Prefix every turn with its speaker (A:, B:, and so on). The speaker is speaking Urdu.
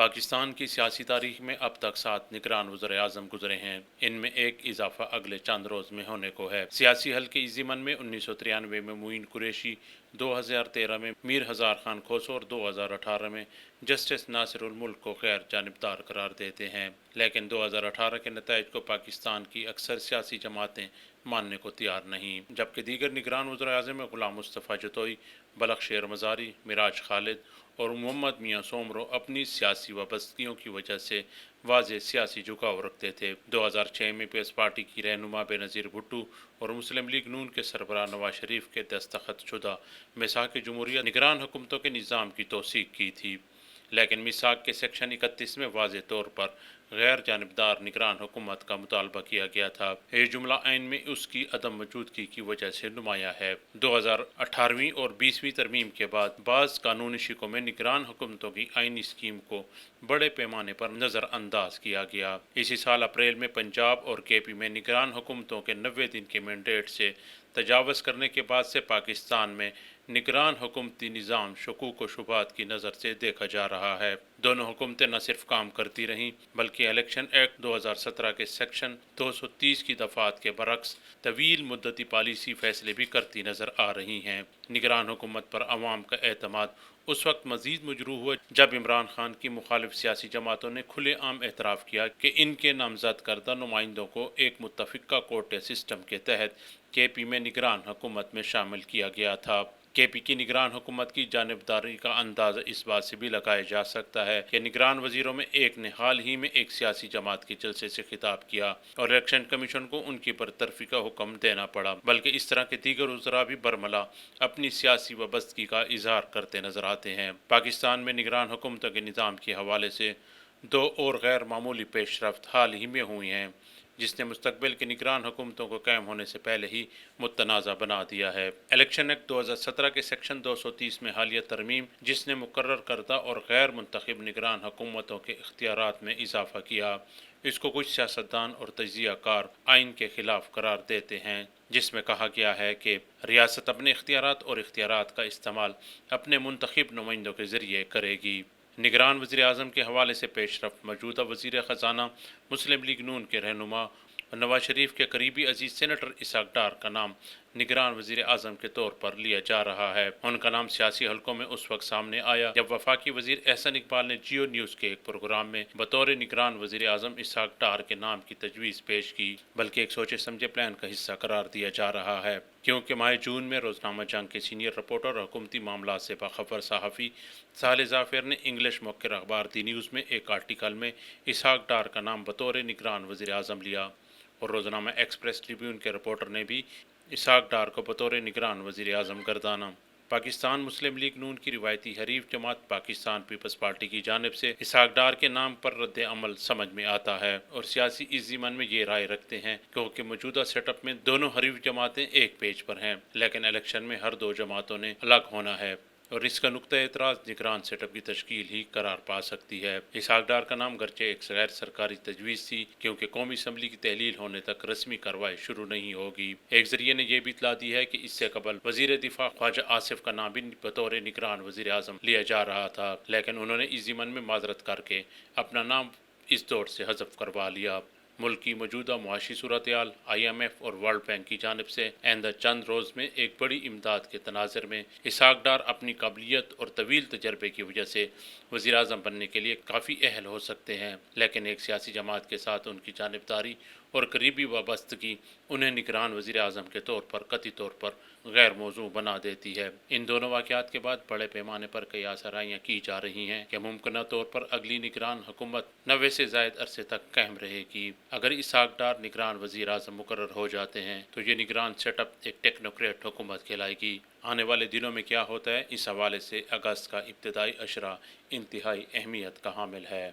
A: پاکستان کی سیاسی تاریخ میں اب تک 7 نگران وزیر اعظم گزرے ہیں۔ ان میں ایک اضافہ اگلے چند روز میں ہونے کو ہے۔ سیاسی حل کے ضمن میں 1993 میں معین قریشی، 2013 میں میر ہزار خان کھوسو اور 2018 میں جسٹس ناصر الملک کو غیر جانبدار قرار دیتے ہیں، لیکن 2018 کے نتائج کو پاکستان کی اکثر سیاسی جماعتیں ماننے کو تیار نہیں، جبکہ دیگر نگران وزیر اعظم میں غلام مصطفیٰ جتوئی، بلخ شیر مزاری، میراج خالد اور محمد میاں سومرو اپنی سیاسی وابستگیوں کی وجہ سے واضح سیاسی جھکاؤ رکھتے تھے۔ 2006 میں پیپلز پارٹی کی رہنما بینظیر بھٹو اور مسلم لیگ نون کے سربراہ نواز شریف کے دستخط شدہ میثاق جمہوریت نگران حکومتوں کے نظام کی توثیق کی تھی، لیکن میثاق کے سیکشن 31 میں واضح طور پر غیر جانبدار نگران حکومت کا مطالبہ کیا گیا تھا۔ یہ جملہ آئین میں اس کی عدم موجودگی کی وجہ سے نمایاں ہے۔ 2018ویں اور 20ویں ترمیم کے بعد بعض قانونی شقوں میں نگران حکومتوں کی آئینی اسکیم کو بڑے پیمانے پر نظر انداز کیا گیا۔ اسی سال اپریل میں پنجاب اور کے پی میں نگران حکومتوں کے 90 دن کے مینڈیٹ سے تجاوز کرنے کے بعد سے پاکستان میں نگران حکومتی نظام شکوک و شبہات کی نظر سے دیکھا جا رہا ہے۔ دونوں حکومتیں نہ صرف کام کرتی رہیں بلکہ الیکشن ایکٹ 2017 کے سیکشن 230 کی دفعات کے برعکس طویل مدتی پالیسی فیصلے بھی کرتی نظر آ رہی ہیں۔ نگران حکومت پر عوام کا اعتماد اس وقت مزید مجروح ہوا جب عمران خان کی مخالف سیاسی جماعتوں نے کھلے عام اعتراف کیا کہ ان کے نامزد کردہ نمائندوں کو ایک متفقہ کوٹے سسٹم کے تحت کے پی میں نگران حکومت میں شامل کیا گیا تھا۔ کے پی کی نگران حکومت کی جانبداری کا اندازہ اس بات سے بھی لگایا جا سکتا ہے کہ نگران وزیروں میں ایک نے حال ہی میں ایک سیاسی جماعت کے جلسے سے خطاب کیا اور الیکشن کمیشن کو ان کی برطرفی کا حکم دینا پڑا، بلکہ اس طرح کے دیگر وزراء بھی برملا اپنی سیاسی وابستگی کا اظہار کرتے نظر آتے ہیں۔ پاکستان میں نگران حکومتوں کے نظام کے حوالے سے دو اور غیر معمولی پیش رفت حال ہی میں ہوئی ہیں، جس نے مستقبل کے نگران حکومتوں کو قائم ہونے سے پہلے ہی متنازع بنا دیا ہے۔ الیکشن ایکٹ 2017 کے سیکشن 230 میں حالیہ ترمیم، جس نے مقرر کردہ اور غیر منتخب نگران حکومتوں کے اختیارات میں اضافہ کیا، اس کو کچھ سیاستدان اور تجزیہ کار آئین کے خلاف قرار دیتے ہیں، جس میں کہا گیا ہے کہ ریاست اپنے اختیارات اور اختیارات کا استعمال اپنے منتخب نمائندوں کے ذریعے کرے گی۔ نگران وزیر اعظم کے حوالے سے پیش رفت: موجودہ وزیر خزانہ مسلم لیگ نون کے رہنما اور نواز شریف کے قریبی عزیز سینیٹر اسحاق ڈار کا نام نگران وزیر اعظم کے طور پر لیا جا رہا ہے۔ ان کا نام سیاسی حلقوں میں اس وقت سامنے آیا جب وفاقی وزیر احسن اقبال نے جیو نیوز کے ایک پروگرام میں بطور نگران وزیر اعظم اسحاق ڈار کے نام کی تجویز پیش کی، بلکہ ایک سوچے سمجھے پلان کا حصہ قرار دیا جا رہا ہے، کیونکہ ماہ جون میں روزنامہ جنگ کے سینئر رپورٹر اور حکومتی معاملات سے باخبر صحافی صالح ظافر نے انگلش موقر اخبار دی نیوز میں ایک آرٹیکل میں اسحاق ڈار کا نام بطور نگران وزیر اعظم لیا، اور روزنامہ ایکسپریس ٹریبیون کے رپورٹر نے بھی اسحاق ڈار کو بطور نگران وزیر اعظم گردانا۔ پاکستان مسلم لیگ نون کی روایتی حریف جماعت پاکستان پیپلز پارٹی کی جانب سے اسحاق ڈار کے نام پر رد عمل سمجھ میں آتا ہے، اور سیاسی اس ضمن میں یہ رائے رکھتے ہیں کیونکہ موجودہ سیٹ اپ میں دونوں حریف جماعتیں ایک پیج پر ہیں، لیکن الیکشن میں ہر دو جماعتوں نے الگ ہونا ہے، اور اس کا نقطہ اعتراض نگران سیٹ اپ کی تشکیل ہی قرار پا سکتی ہے۔ اسحاق ڈار کا نام گرچہ ایک غیر سرکاری تجویز تھی، کیونکہ قومی اسمبلی کی تحلیل ہونے تک رسمی کارروائی شروع نہیں ہوگی۔ ایک ذریعے نے یہ بھی اطلاع دی ہے کہ اس سے قبل وزیر دفاع خواجہ آصف کا نام بھی بطور نگران وزیر اعظم لیا جا رہا تھا، لیکن انہوں نے اس ضمن میں معذرت کر کے اپنا نام اس دور سے حذف کروا لیا۔ ملک کی موجودہ معاشی صورتحال، آئی ایم ایف اور ورلڈ بینک کی جانب سے آئندہ چند روز میں ایک بڑی امداد کے تناظر میں اسحاق ڈار اپنی قابلیت اور طویل تجربے کی وجہ سے وزیر اعظم بننے کے لیے کافی اہل ہو سکتے ہیں، لیکن ایک سیاسی جماعت کے ساتھ ان کی جانبداری اور قریبی وابستگی انہیں نگران وزیر اعظم کے طور پر قطعی طور پر غیر موزوں بنا دیتی ہے۔ ان دونوں واقعات کے بعد بڑے پیمانے پر کئی آشائیاں کی جا رہی ہیں کہ ممکنہ طور پر اگلی نگران حکومت 90 سے زائد عرصے تک قائم رہے گی۔ اگر اسحاق ڈار نگران وزیر اعظم مقرر ہو جاتے ہیں تو یہ نگران سیٹ اپ ایک ٹیکنوکریٹ حکومت کہلائے گی۔ آنے والے دنوں میں کیا ہوتا ہے، اس حوالے سے اگست کا ابتدائی اشرہ انتہائی اہمیت کا حامل ہے۔